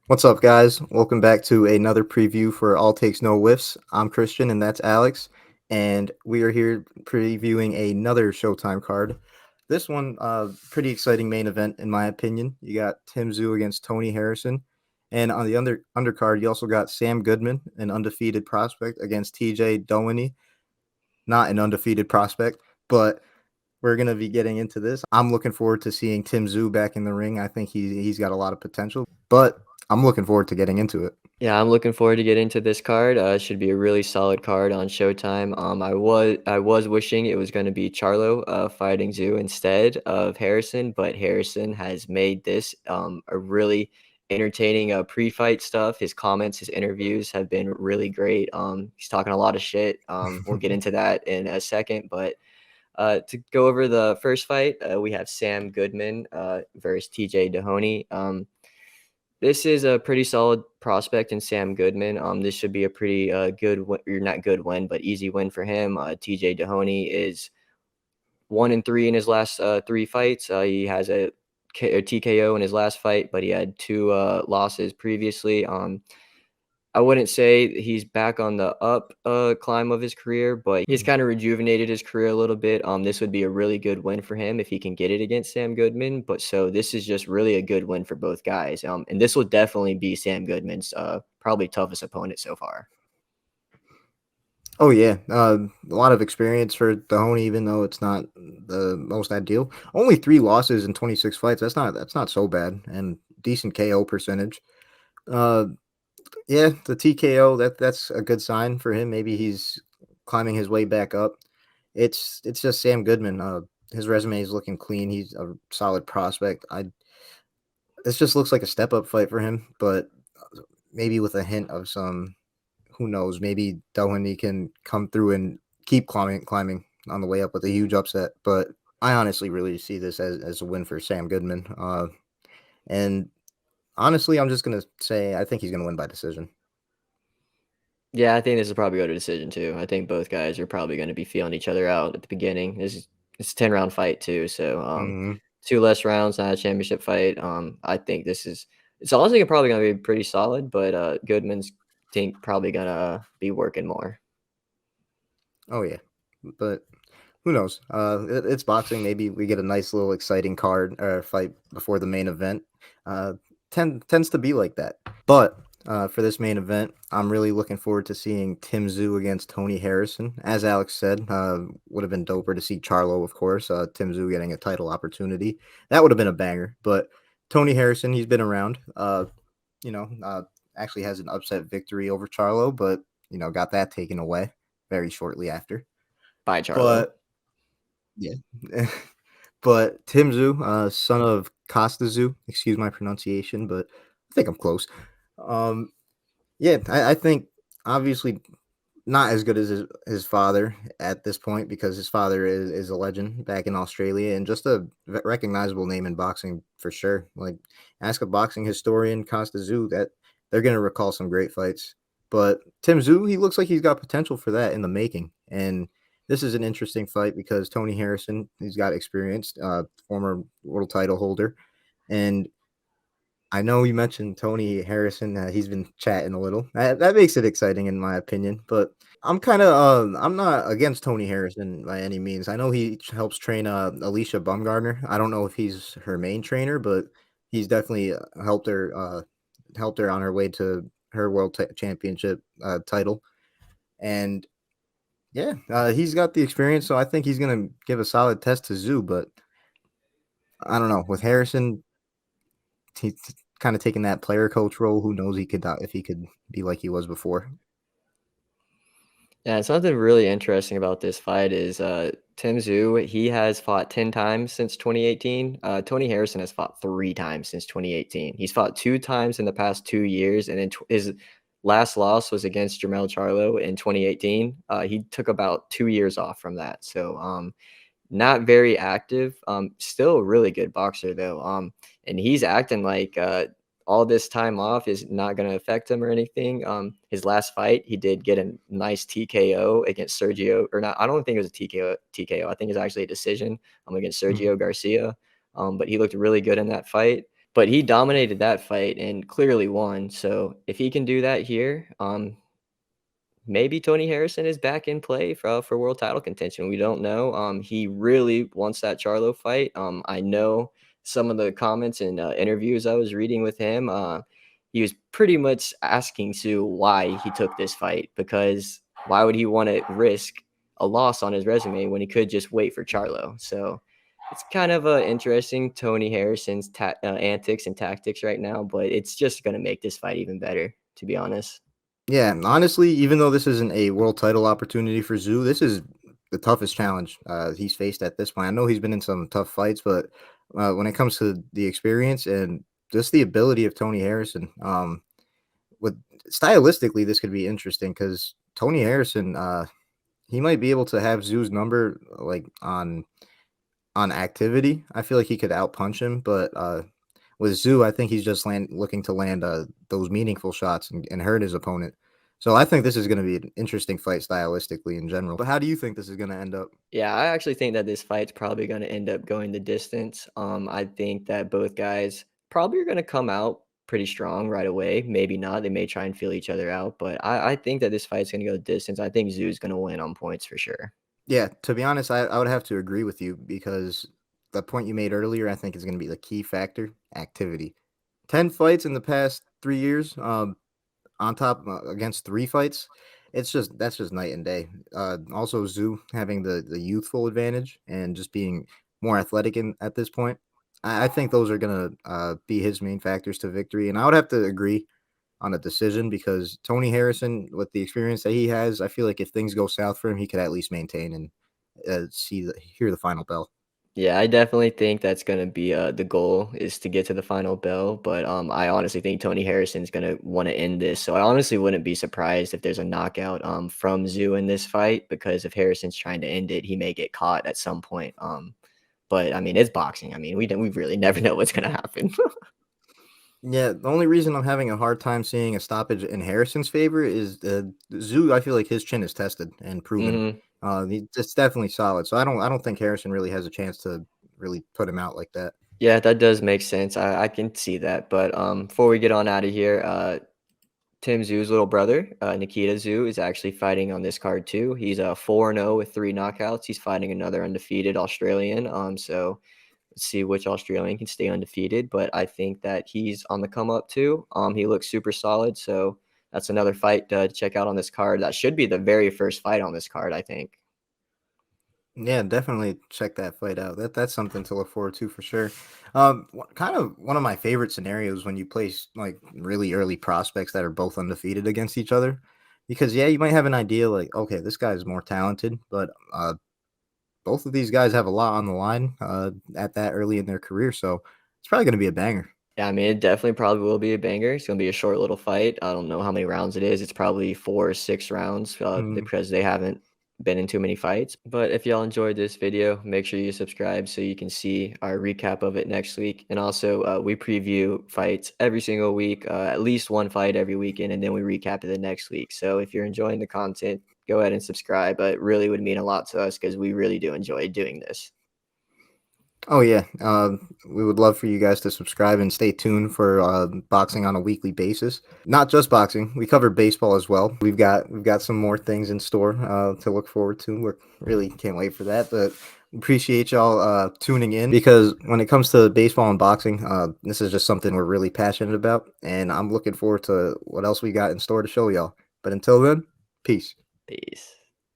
What's up, guys? Welcome back to another preview for All Takes No Whiffs. I'm Christian, and that's Alex, and we are here previewing another Showtime card. This one, pretty exciting main event in my opinion. You got Tim Tszyu against Tony Harrison, and on the undercard, you also got Sam Goodman, an undefeated prospect, against TJ Doheny, not an undefeated prospect, but we're gonna be getting into this. I'm looking forward to seeing Tim Tszyu back in the ring. I think he's got a lot of potential, but I'm looking forward to getting into it. Yeah, I'm looking forward to get into this card. Should be a really solid card on Showtime. I was wishing it was going to be Charlo fighting Zoo instead of Harrison, but Harrison has made this a really entertaining pre-fight stuff. His comments, his interviews have been really great. He's talking a lot of shit. We'll get into that in a second, but to go over the first fight, we have Sam Goodman versus TJ Doheny. This is a pretty solid prospect in Sam Goodman. This should be a pretty good, or not good win, but easy win for him. TJ Doheny is 1-3 in his last three fights. He has a TKO in his last fight, but he had two losses previously. I wouldn't say he's back on the up climb of his career, but he's kind of rejuvenated his career a little bit. This would be a really good win for him if he can get it against Sam Goodman. But so this is just really a good win for both guys. And this will definitely be Sam Goodman's probably toughest opponent so far. Oh yeah, a lot of experience for Doheny, even though it's not the most ideal. Only 3 losses in 26 fights. That's not so bad, and decent KO percentage. Uh, yeah, the TKO that's a good sign for him. Maybe he's climbing his way back up. It's just Sam Goodman. His resume is looking clean. He's a solid prospect. This just looks like a step up fight for him, but maybe with a hint of some, who knows, maybe Doheny can come through and keep climbing on the way up with a huge upset. But I honestly really see this as a win for Sam Goodman. And honestly, I'm just gonna say I think he's gonna win by decision. Yeah, I think this will probably go to decision too. I think both guys are probably going to be feeling each other out at the beginning. It's a 10-round fight too, so Hmm. two less rounds, not a championship fight. I think it's honestly probably going to be pretty solid, but Goodman's think probably gonna be working more. Oh yeah, but who knows? It's boxing. Maybe we get a nice little exciting card or fight before the main event. Uh, tends to be like that. But for this main event, I'm really looking forward to seeing Tim Tszyu against Tony Harrison. As Alex said, would have been doper to see Charlo, of course. Tim Tszyu getting a title opportunity. That would have been a banger. But Tony Harrison, he's been around. You know, actually has an upset victory over Charlo, but got that taken away very shortly after. Bye, Charlo. But yeah. But Tim Tszyu, son of Costa Tszyu, excuse my pronunciation, but I think I'm close. Um, yeah, I think obviously not as good as his father at this point because his father is a legend back in Australia and just a recognizable name in boxing for sure. Like, ask a boxing historian, Costa Tszyu, that they're gonna recall some great fights. But Tim Tszyu, he looks like he's got potential for that in the making, and this is an interesting fight because Tony Harrison, he's got experience, former world title holder, and I know you mentioned Tony Harrison. He's been chatting a little. That makes it exciting, in my opinion. But I'm not against Tony Harrison by any means. I know he helps train Alicia Bumgardner. I don't know if he's her main trainer, but he's definitely helped her on her way to her championship title. And yeah, he's got the experience, so I think he's gonna give a solid test to Zoo. But I don't know with Harrison, he's kind of taking that player coach role. Who knows if he could be like he was before. Yeah, something really interesting about this fight is Tim Tszyu, he has fought 10 times since 2018. Tony Harrison has fought 3 times since 2018. He's fought 2 times in the past 2 years, and then his last loss was against Jermell Charlo in 2018. He took about 2 years off from that. So not very active. Still a really good boxer though. And he's acting like all this time off is not going to affect him or anything. His last fight, he did get a nice TKO against Sergio, or not. I don't think it was a TKO. TKO. I think it's actually a decision against Mhm. Sergio Garcia. But he looked really good in that fight. but he dominated that fight and clearly won. So if he can do that here, maybe Tony Harrison is back in play for world title contention. We don't know. He really wants that Charlo fight. I know some of the comments and interviews I was reading with him. He was pretty much asking Sue why he took this fight, because why would he want to risk a loss on his resume when he could just wait for Charlo? So it's kind of interesting, Tony Harrison's antics and tactics right now, but it's just going to make this fight even better, to be honest. Yeah, honestly, even though this isn't a world title opportunity for Zoo, this is the toughest challenge he's faced at this point. I know he's been in some tough fights, but when it comes to the experience and just the ability of Tony Harrison, with stylistically, this could be interesting because Tony Harrison, he might be able to have Zoo's number like on activity. I feel like he could outpunch him, but with Zoo, I think he's just looking to land those meaningful shots and hurt his opponent. So I think this is going to be an interesting fight stylistically in general. But how do you think this is going to end up? Yeah, I actually think that this fight's probably going to end up going the distance. I think that both guys probably are going to come out pretty strong right away. Maybe not. They may try and feel each other out, but I think that this fight's going to go the distance. I think Zoo's going to win on points for sure. Yeah, to be honest, I would have to agree with you because the point you made earlier, I think, is going to be the key factor: activity. 10 fights in the past 3 years. On top against 3 fights, that's just night and day. Also, Zoo having the youthful advantage and just being more athletic at this point. I think those are gonna be his main factors to victory, and I would have to agree on a decision because Tony Harrison, with the experience that he has, I feel like if things go south for him, he could at least maintain and hear the final bell. Yeah, I definitely think that's gonna be, the goal is to get to the final bell, but, I honestly think Tony Harrison's gonna wanna end this, so I honestly wouldn't be surprised if there's a knockout, from Zoo in this fight, because if Harrison's trying to end it, he may get caught at some point, but, I mean, it's boxing. I mean, we really never know what's gonna happen. Yeah, the only reason I'm having a hard time seeing a stoppage in Harrison's favor is Zoo. I feel like his chin is tested and proven. Mhm. It's definitely solid. So I don't think Harrison really has a chance to really put him out like that. Yeah, that does make sense. I can see that, but, before we get on out of here, Tim Tszyu's little brother, Nikita Tszyu, is actually fighting on this card too. He's 4-0 with 3 knockouts. He's fighting another undefeated Australian. So let's see which Australian can stay undefeated. But I think that he's on the come up too. He looks super solid. So that's another fight to check out on this card. That should be the very first fight on this card, I think. Yeah, definitely check that fight out. That's something to look forward to for sure. Kind of one of my favorite scenarios when you place like really early prospects that are both undefeated against each other, because yeah, you might have an idea like, okay, this guy is more talented, but both of these guys have a lot on the line at that early in their career, so it's probably going to be a banger. Yeah, I mean, it definitely probably will be a banger. It's gonna be a short little fight. I don't know how many rounds it is. It's probably 4 or 6 rounds, Mm. because they haven't been in too many fights. But if y'all enjoyed this video, make sure you subscribe so you can see our recap of it next week. And also, we preview fights every single week, at least one fight every weekend, and then we recap it the next week. So if you're enjoying the content, go ahead and subscribe. It really would mean a lot to us because we really do enjoy doing this. Oh yeah, we would love for you guys to subscribe and stay tuned for boxing on a weekly basis. Not just boxing, we cover baseball as well. We've got some more things in store to look forward to. We really can't wait for that. But appreciate y'all tuning in because when it comes to baseball and boxing, this is just something we're really passionate about, and I'm looking forward to what else we got in store to show y'all. But until then, peace. Peace.